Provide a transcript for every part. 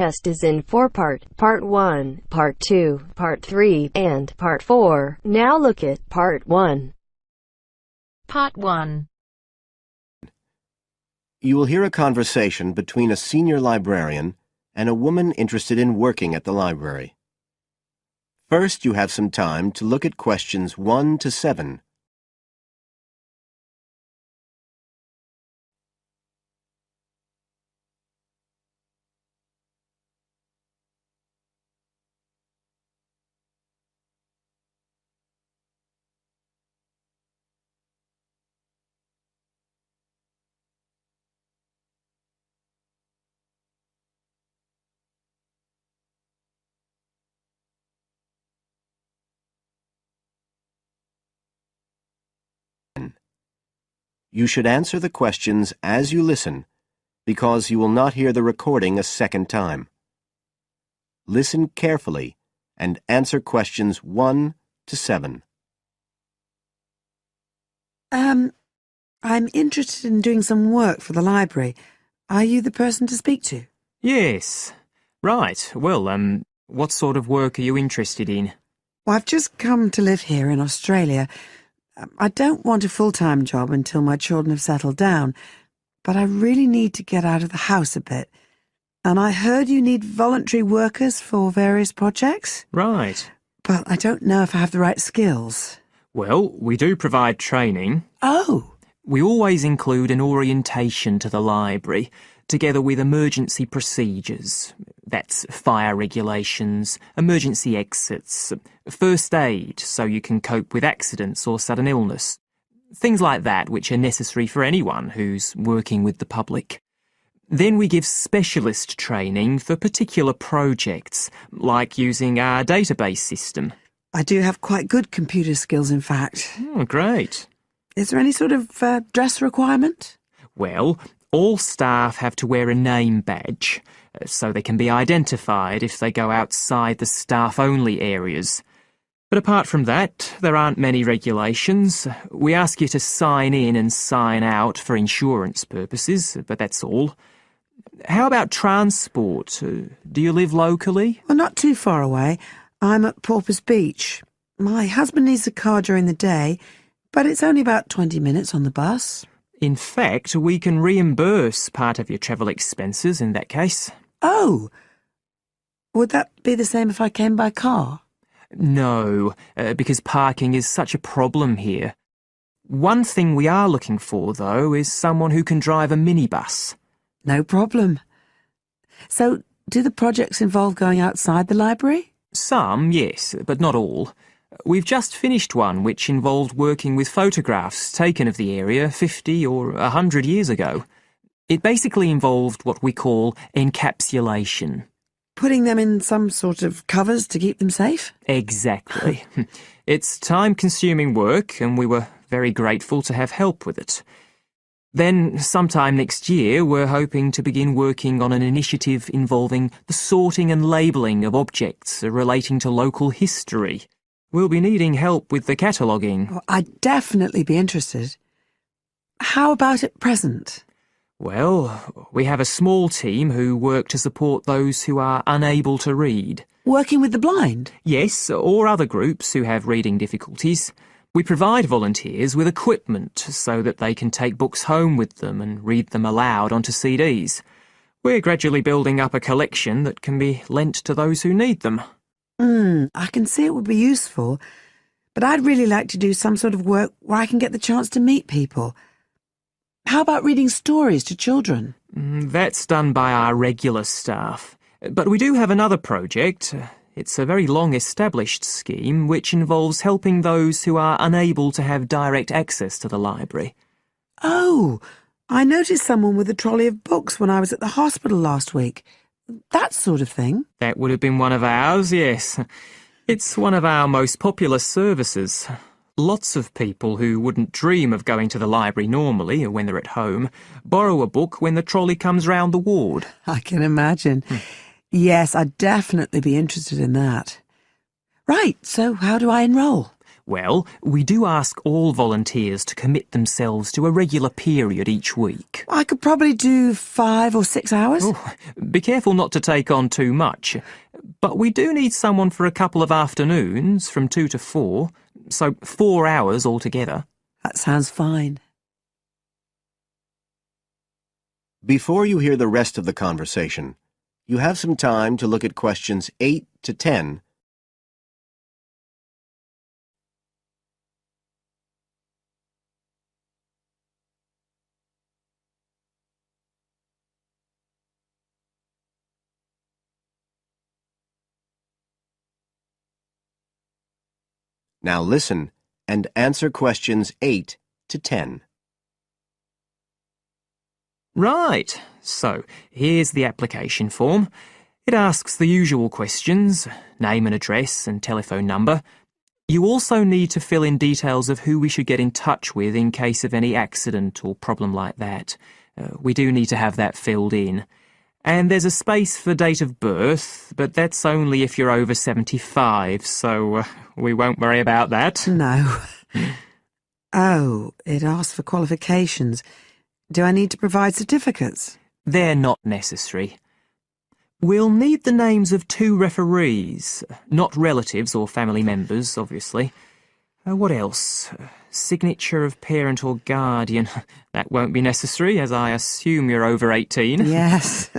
test is in 4-part, Part 1, Part 2, Part 3, and Part 4. Now look at Part 1. Part 1. You will hear a conversation between a senior librarian and a woman interested in working at the library. First, you have some time to look at questions 1 to 7. You should answer the questions as you listen, because you will not hear the recording a second time. Listen carefully and answer questions 1 to 7. I'm interested in doing some work for the library. Are you the person to speak to? Yes. Right. Well, what sort of work are you interested in? Well, I've just come to live here in Australia. I don't want a full-time job until my children have settled down, but I really need to get out of the house a bit. And I heard you need voluntary workers for various projects. Right. But I don't know if I have the right skills. Well, we do provide training. Oh! We always include an orientation to the library, together with emergency procedures. That's fire regulations, emergency exits, first aid so you can cope with accidents or sudden illness. Things like that which are necessary for anyone who's working with the public. Then we give specialist training for particular projects, like using our database system. I do have quite good computer skills, in fact. Oh, great. Is there any sort of dress requirement? Well, all staff have to wear a name badge, so they can be identified if they go outside the staff-only areas. But apart from that, there aren't many regulations. We ask you to sign in and sign out for insurance purposes, but that's all. How about transport? Do you live locally? Well, not too far away. I'm at Porpoise Beach. My husband needs a car during the day, but it's only about 20 minutes on the bus. In fact, we can reimburse part of your travel expenses in that case. Oh! Would that be the same if I came by car? No, because parking is such a problem here. One thing we are looking for, though, is someone who can drive a minibus. No problem. So, do the projects involve going outside the library? Some, yes, but not all. We've just finished one which involved working with photographs taken of the area 50 or 100 years ago. It basically involved what we call encapsulation. Putting them in some sort of covers to keep them safe? Exactly. It's time-consuming work, and we were very grateful to have help with it. Then, sometime next year, we're hoping to begin working on an initiative involving the sorting and labelling of objects relating to local history. We'll be needing help with the cataloguing. Oh, I'd definitely be interested. How about at present? Well, we have a small team who work to support those who are unable to read. Working with the blind? Yes, or other groups who have reading difficulties. We provide volunteers with equipment so that they can take books home with them and read them aloud onto CDs. We're gradually building up a collection that can be lent to those who need them. I can see it would be useful, but I'd really like to do some sort of work where I can get the chance to meet people. How about reading stories to children? That's done by our regular staff. But we do have another project. It's a very long-established scheme which involves helping those who are unable to have direct access to the library. Oh, I noticed someone with a trolley of books when I was at the hospital last week. That sort of thing. That would have been one of ours, yes. It's one of our most popular services. Lots of people who wouldn't dream of going to the library normally or when they're at home borrow a book when the trolley comes round the ward. I can imagine. Yes, I'd definitely be interested in that. Right, so how do I enrol? Well, we do ask all volunteers to commit themselves to a regular period each week. I could probably do 5 or 6 hours. Oh, be careful not to take on too much. But we do need someone for a couple of afternoons from 2 to 4, so 4 hours altogether. That sounds fine. Before you hear the rest of the conversation, you have some time to look at questions 8 to 10. Now listen and answer questions 8 to 10. Right, so here's the application form. It asks the usual questions, name and address and telephone number. You also need to fill in details of who we should get in touch with in case of any accident or problem like that. We do need to have that filled in. And there's a space for date of birth, but that's only if you're over 75, so we won't worry about that. No. Oh, it asks for qualifications. Do I need to provide certificates? They're not necessary. We'll need the names of 2 referees, not relatives or family members, obviously. What else? Signature of parent or guardian. That won't be necessary, as I assume you're over 18. Yes.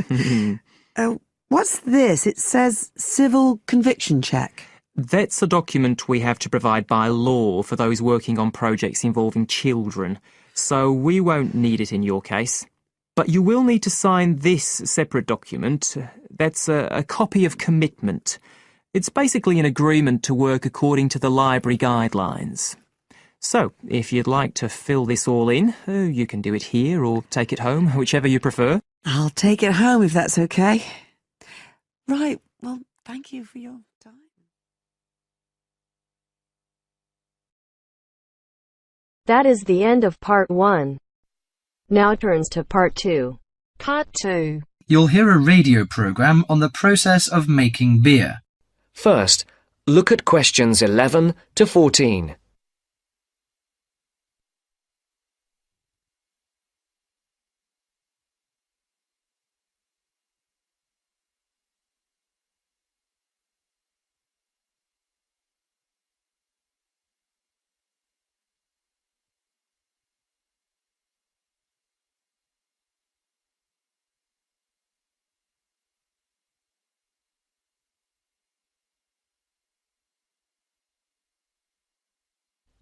What's this? It says civil conviction check. That's a document we have to provide by law for those working on projects involving children, so we won't need it in your case. But you will need to sign this separate document. That's a copy of commitment. It's basically an agreement to work according to the library guidelines. So, if you'd like to fill this all in, you can do it here or take it home, whichever you prefer. I'll take it home if that's okay. Right, well, thank you for your time. That is the end of part 1. Now turns to part 2. Part 2. You'll hear a radio program on the process of making beer. First, look at questions 11 to 14.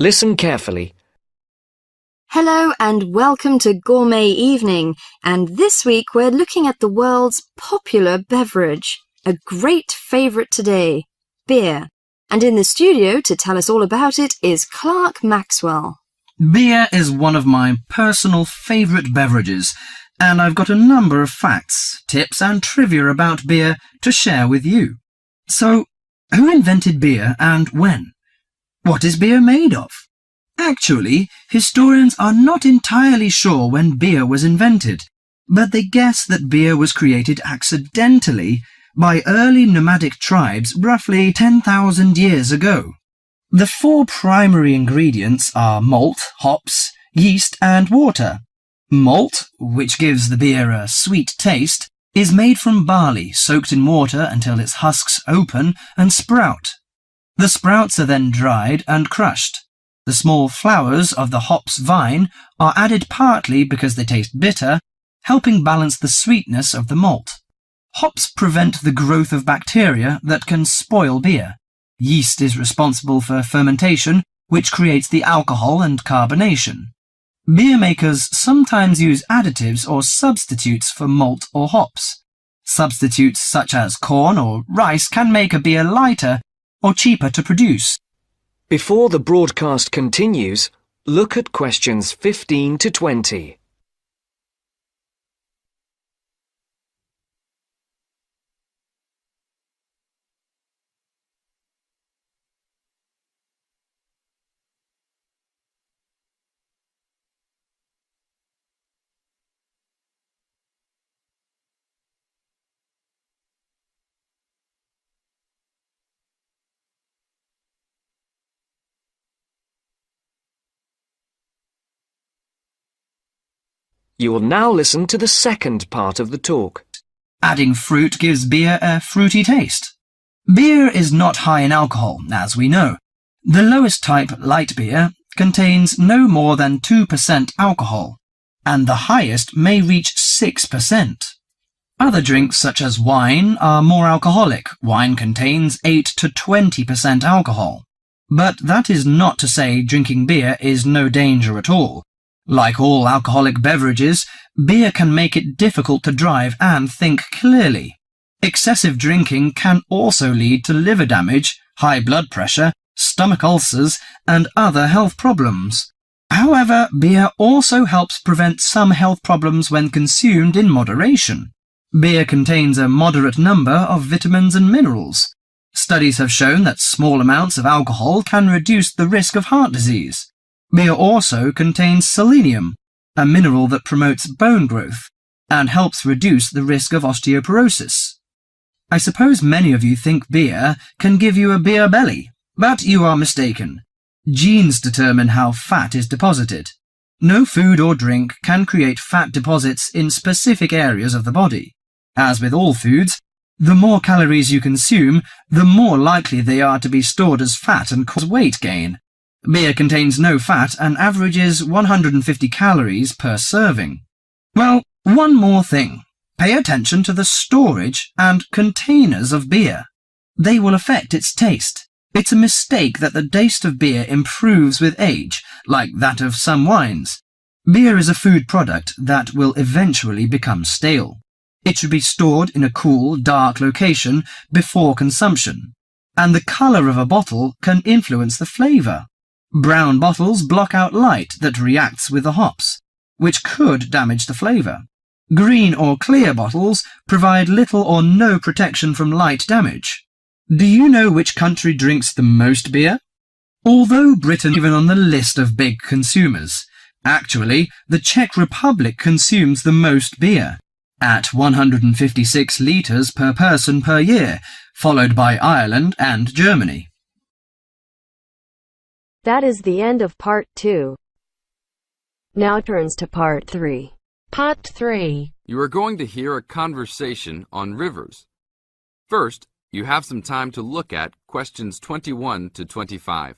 Listen carefully. Hello and welcome to Gourmet Evening, and this week we're looking at the world's popular beverage, a great favourite today, beer. And in the studio to tell us all about it is Clark Maxwell. Beer is one of my personal favourite beverages, and I've got a number of facts, tips and trivia about beer to share with you. So, who invented beer and when? What is beer made of? Actually, historians are not entirely sure when beer was invented, but they guess that beer was created accidentally by early nomadic tribes roughly 10,000 years ago. The 4 primary ingredients are malt, hops, yeast and water. Malt, which gives the beer a sweet taste, is made from barley soaked in water until its husks open and sprout. The sprouts are then dried and crushed. The small flowers of the hops vine are added partly because they taste bitter, helping balance the sweetness of the malt. Hops prevent the growth of bacteria that can spoil beer. Yeast is responsible for fermentation, which creates the alcohol and carbonation. Beer makers sometimes use additives or substitutes for malt or hops. Substitutes such as corn or rice can make a beer lighter or cheaper to produce. Before the broadcast continues, look at questions 15 to 20. You will now listen to the second part of the talk. Adding fruit gives beer a fruity taste. Beer is not high in alcohol, as we know. The lowest type, light beer, contains no more than 2% alcohol, and the highest may reach 6%. Other drinks such as wine are more alcoholic. Wine contains 8 to 20% alcohol. But that is not to say drinking beer is no danger at all. Like all alcoholic beverages, beer can make it difficult to drive and think clearly. Excessive drinking can also lead to liver damage, high blood pressure, stomach ulcers, and other health problems. However, beer also helps prevent some health problems when consumed in moderation. Beer contains a moderate number of vitamins and minerals. Studies have shown that small amounts of alcohol can reduce the risk of heart disease. Beer also contains selenium, a mineral that promotes bone growth and helps reduce the risk of osteoporosis. I suppose many of you think beer can give you a beer belly, but you are mistaken. Genes determine how fat is deposited. No food or drink can create fat deposits in specific areas of the body. As with all foods, the more calories you consume, the more likely they are to be stored as fat and cause weight gain. Beer contains no fat and averages 150 calories per serving. Well, one more thing. Pay attention to the storage and containers of beer. They will affect its taste. It's a mistake that the taste of beer improves with age, like that of some wines. Beer is a food product that will eventually become stale. It should be stored in a cool, dark location before consumption, and the color of a bottle can influence the flavor. Brown bottles block out light that reacts with the hops, which could damage the flavor. Green or clear bottles provide little or no protection from light damage. Do you know which country drinks the most beer? Although Britain is even on the list of big consumers, actually, the Czech Republic consumes the most beer, at 156 litres per person per year, followed by Ireland and Germany. That is the end of part 2. Now turns to part 3. Part 3. You are going to hear a conversation on rivers. First, you have some time to look at questions 21 to 25.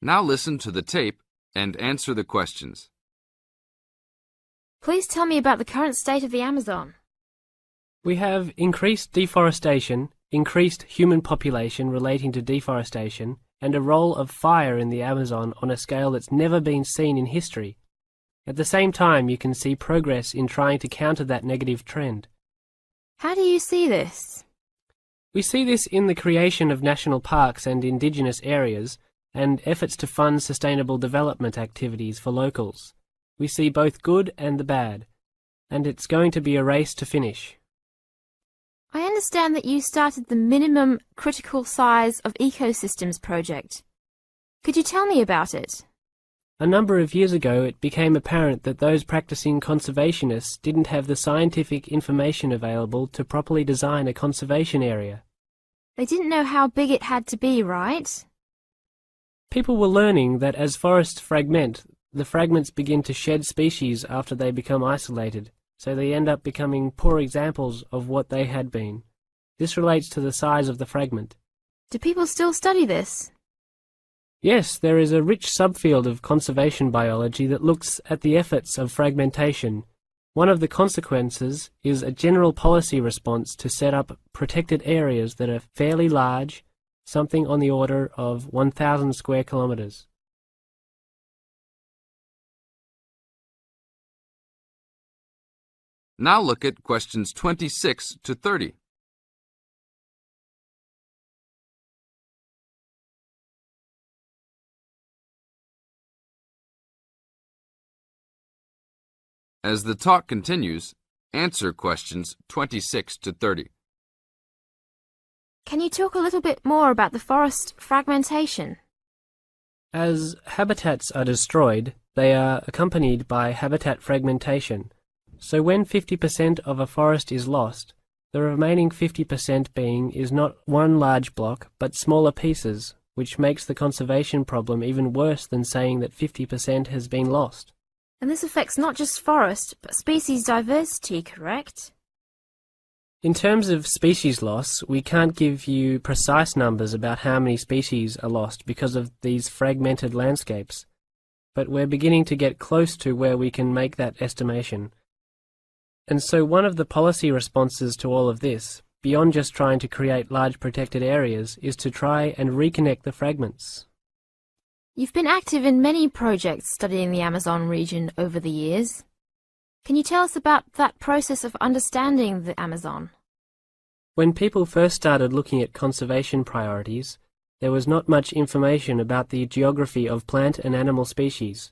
Now listen to the tape and answer the questions. Please tell me about the current state of the Amazon. We have increased deforestation, increased human population relating to deforestation, and a role of fire in the Amazon on a scale that's never been seen in history. At the same time, you can see progress in trying to counter that negative trend. How do you see this? We see this in the creation of national parks and indigenous areas, and efforts to fund sustainable development activities for locals. We see both good and the bad, and it's going to be a race to finish. I understand that you started the Minimum Critical Size of Ecosystems project. Could you tell me about it? A number of years ago, it became apparent that those practicing conservationists didn't have the scientific information available to properly design a conservation area. They didn't know how big it had to be, right? People were learning that as forests fragment, the fragments begin to shed species after they become isolated, so they end up becoming poor examples of what they had been. This relates to the size of the fragment. Do people still study this? Yes, there is a rich subfield of conservation biology that looks at the efforts of fragmentation. One of the consequences is a general policy response to set up protected areas that are fairly large, something on the order of 1,000 square kilometres. Now look at questions 26 to 30. As the talk continues, answer questions 26 to 30. Can you talk a little bit more about the forest fragmentation? As habitats are destroyed, they are accompanied by habitat fragmentation. So when 50% of a forest is lost, the remaining 50% being is not one large block, but smaller pieces, which makes the conservation problem even worse than saying that 50% has been lost. And this affects not just forest, but species diversity, correct? In terms of species loss, we can't give you precise numbers about how many species are lost because of these fragmented landscapes, but we're beginning to get close to where we can make that estimation. And so one of the policy responses to all of this, beyond just trying to create large protected areas, is to try and reconnect the fragments. You've been active in many projects studying the Amazon region over the years. Can you tell us about that process of understanding the Amazon? When people first started looking at conservation priorities, there was not much information about the geography of plant and animal species.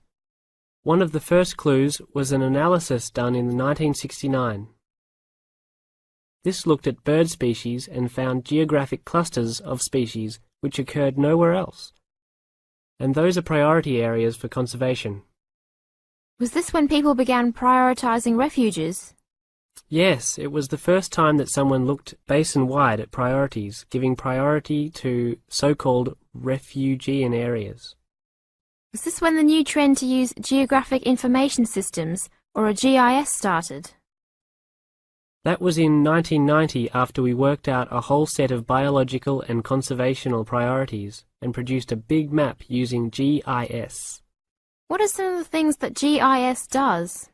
One of the first clues was an analysis done in 1969. This looked at bird species and found geographic clusters of species which occurred nowhere else. And those are priority areas for conservation. Was this when people began prioritizing refuges? Yes, it was the first time that someone looked basin-wide at priorities, giving priority to so-called refugean areas. Was this when the new trend to use geographic information systems, or a GIS, started? That was in 1990 after we worked out a whole set of biological and conservational priorities and produced a big map using GIS. What are some of the things that GIS does?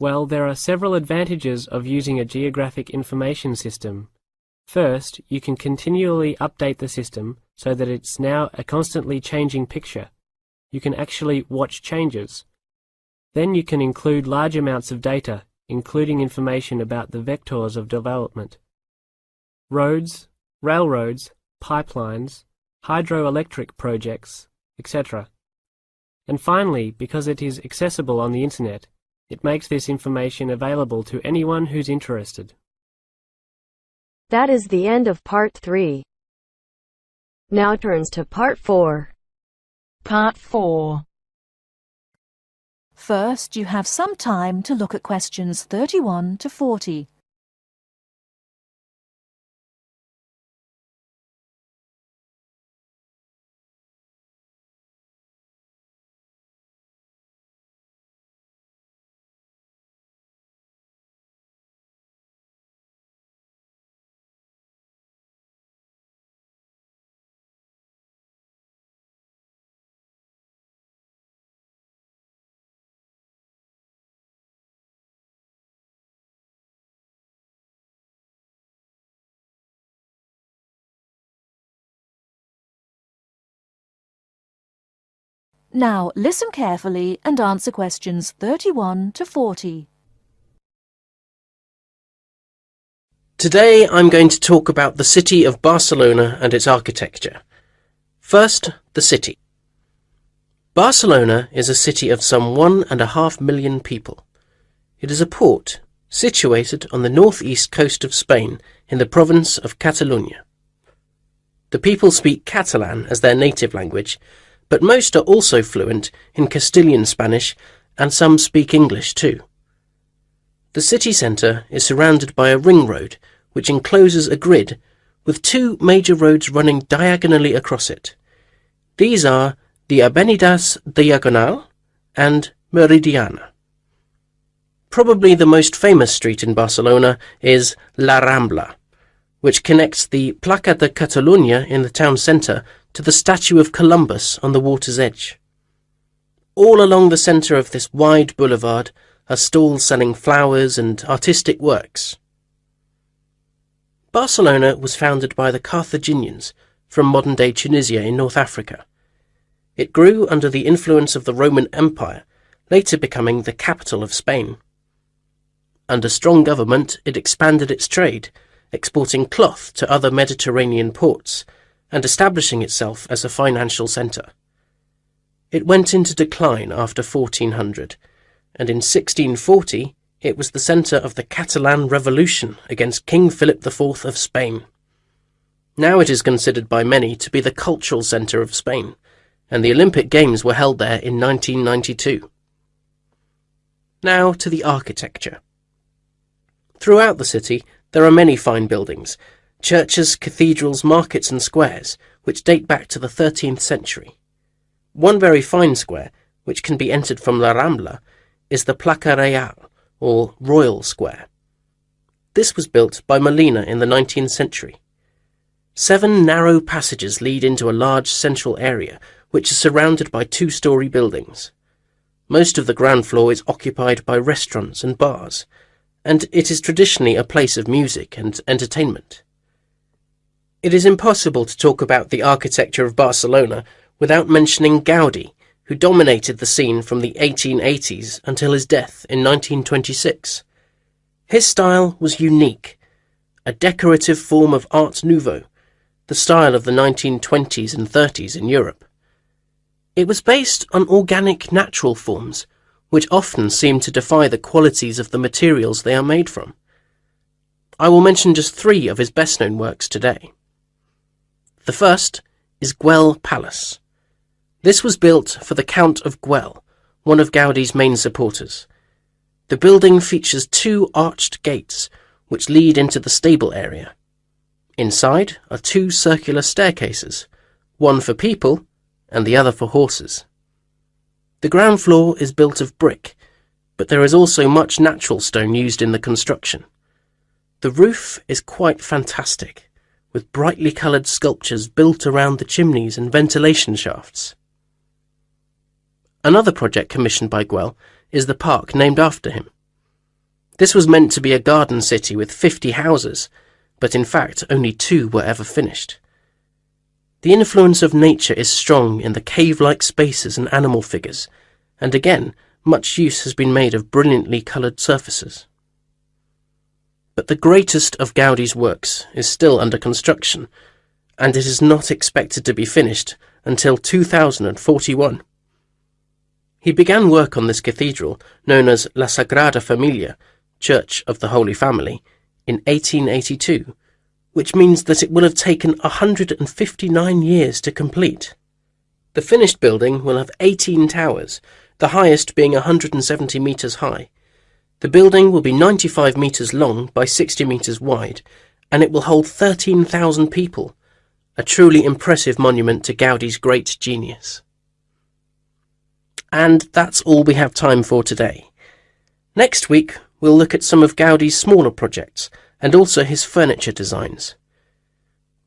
Well, there are several advantages of using a geographic information system. First, you can continually update the system so that it's now a constantly changing picture. You can actually watch changes. Then you can include large amounts of data, including information about the vectors of development. Roads, railroads, pipelines, hydroelectric projects, etc. And finally, because it is accessible on the internet, it makes this information available to anyone who's interested. That is the end of part 3. Now turns to part 4. Part 4. First, you have some time to look at questions 31 to 40. Now listen carefully and answer questions 31 to 40. Today I'm going to talk about the city of Barcelona and its architecture. First, the city. Barcelona is a city of some 1.5 million people. It is a port situated on the northeast coast of Spain in the province of Catalonia. The people speak Catalan as their native language, but most are also fluent in Castilian Spanish, and some speak English too. The city centre is surrounded by a ring road which encloses a grid with 2 major roads running diagonally across it. These are the Avenidas Diagonal and Meridiana. Probably the most famous street in Barcelona is La Rambla, which connects the Plaça de Catalunya in the town centre to the statue of Columbus on the water's edge. All along the centre of this wide boulevard are stalls selling flowers and artistic works. Barcelona was founded by the Carthaginians from modern-day Tunisia in North Africa. It grew under the influence of the Roman Empire, later becoming the capital of Spain. Under strong government, it expanded its trade, exporting cloth to other Mediterranean ports, and establishing itself as a financial centre. It went into decline after 1400, and in 1640 it was the centre of the Catalan Revolution against King Philip IV of Spain. Now it is considered by many to be the cultural centre of Spain, and the Olympic Games were held there in 1992. Now to the architecture. Throughout the city, there are many fine buildings, churches, cathedrals, markets and squares, which date back to the 13th century. One very fine square, which can be entered from La Rambla, is the Plaza Real, or Royal Square. This was built by Molina in the 19th century. 7 narrow passages lead into a large central area, which is surrounded by 2-story buildings. Most of the ground floor is occupied by restaurants and bars, and it is traditionally a place of music and entertainment. It is impossible to talk about the architecture of Barcelona without mentioning Gaudí, who dominated the scene from the 1880s until his death in 1926. His style was unique, a decorative form of Art Nouveau, the style of the 1920s and 30s in Europe. It was based on organic natural forms, which often seem to defy the qualities of the materials they are made from. I will mention just 3 of his best-known works today. The first is Güell Palace. This was built for the Count of Güell, one of Gaudí's main supporters. The building features 2 arched gates, which lead into the stable area. Inside are 2 circular staircases, one for people and the other for horses. The ground floor is built of brick, but there is also much natural stone used in the construction. The roof is quite fantastic, with brightly coloured sculptures built around the chimneys and ventilation shafts. Another project commissioned by Güell is the park named after him. This was meant to be a garden city with 50 houses, but in fact only 2 were ever finished. The influence of nature is strong in the cave-like spaces and animal figures, and again, much use has been made of brilliantly coloured surfaces. But the greatest of Gaudí's works is still under construction, and it is not expected to be finished until 2041. He began work on this cathedral, known as La Sagrada Familia, Church of the Holy Family, in 1882, which means that it will have taken 159 years to complete. The finished building will have 18 towers, the highest being 170 metres high. The building will be 95 metres long by 60 metres wide, and it will hold 13,000 people, a truly impressive monument to Gaudí's great genius. And that's all we have time for today. Next week, we'll look at some of Gaudí's smaller projects, and also his furniture designs.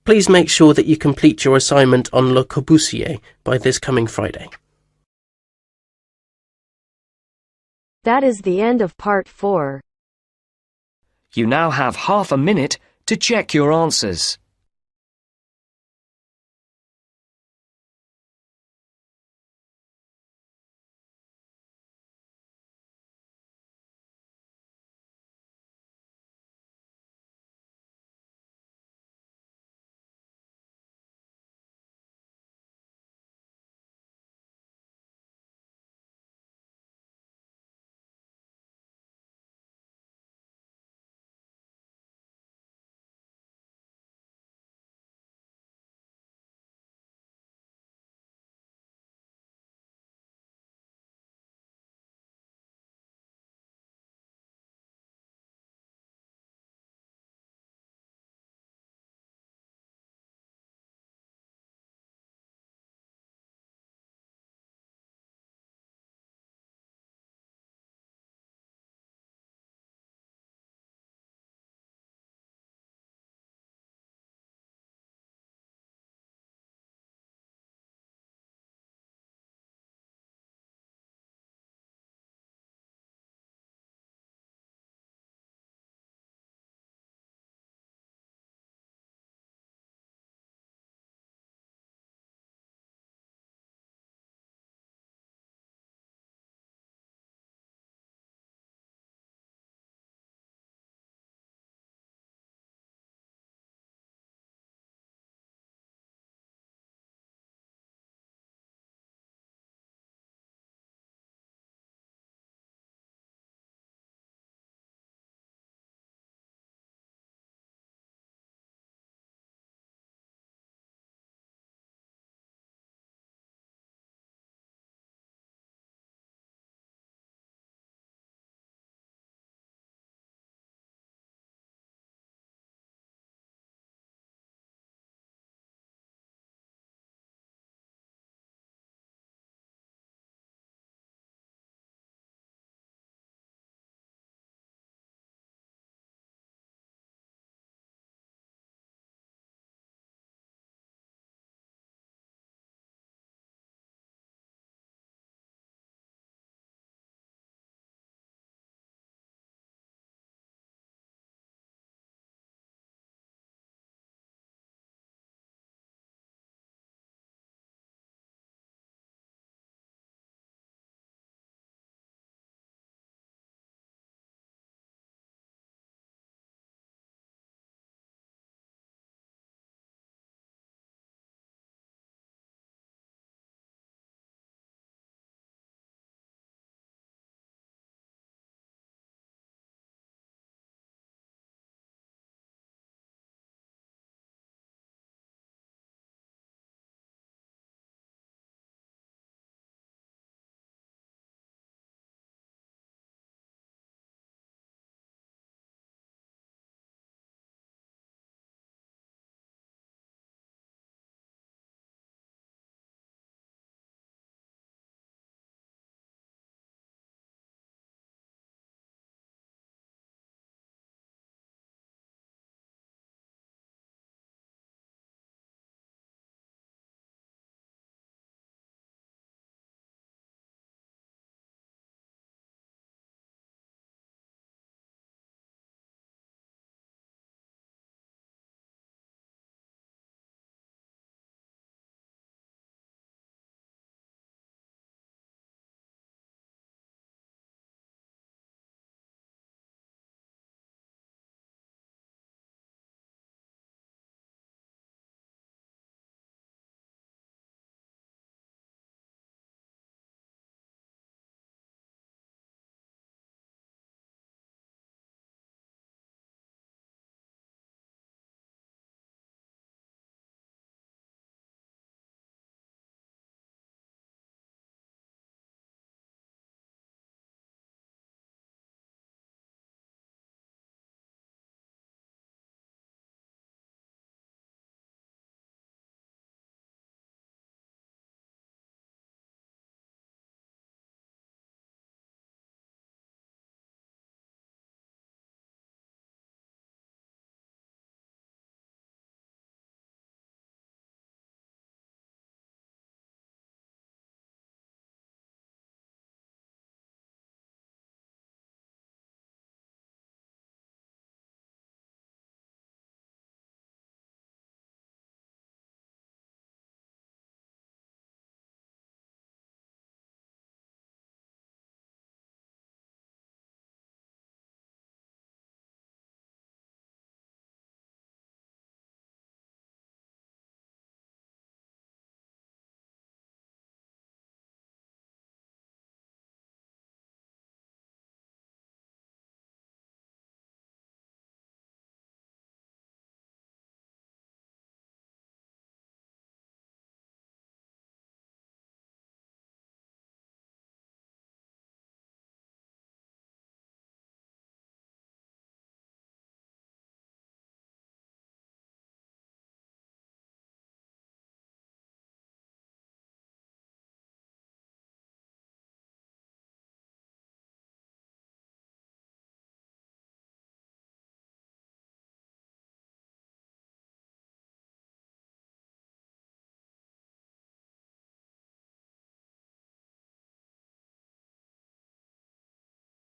Please make sure that you complete your assignment on Le Corbusier by this coming Friday. That is the end of part 4. You now have half a minute to check your answers.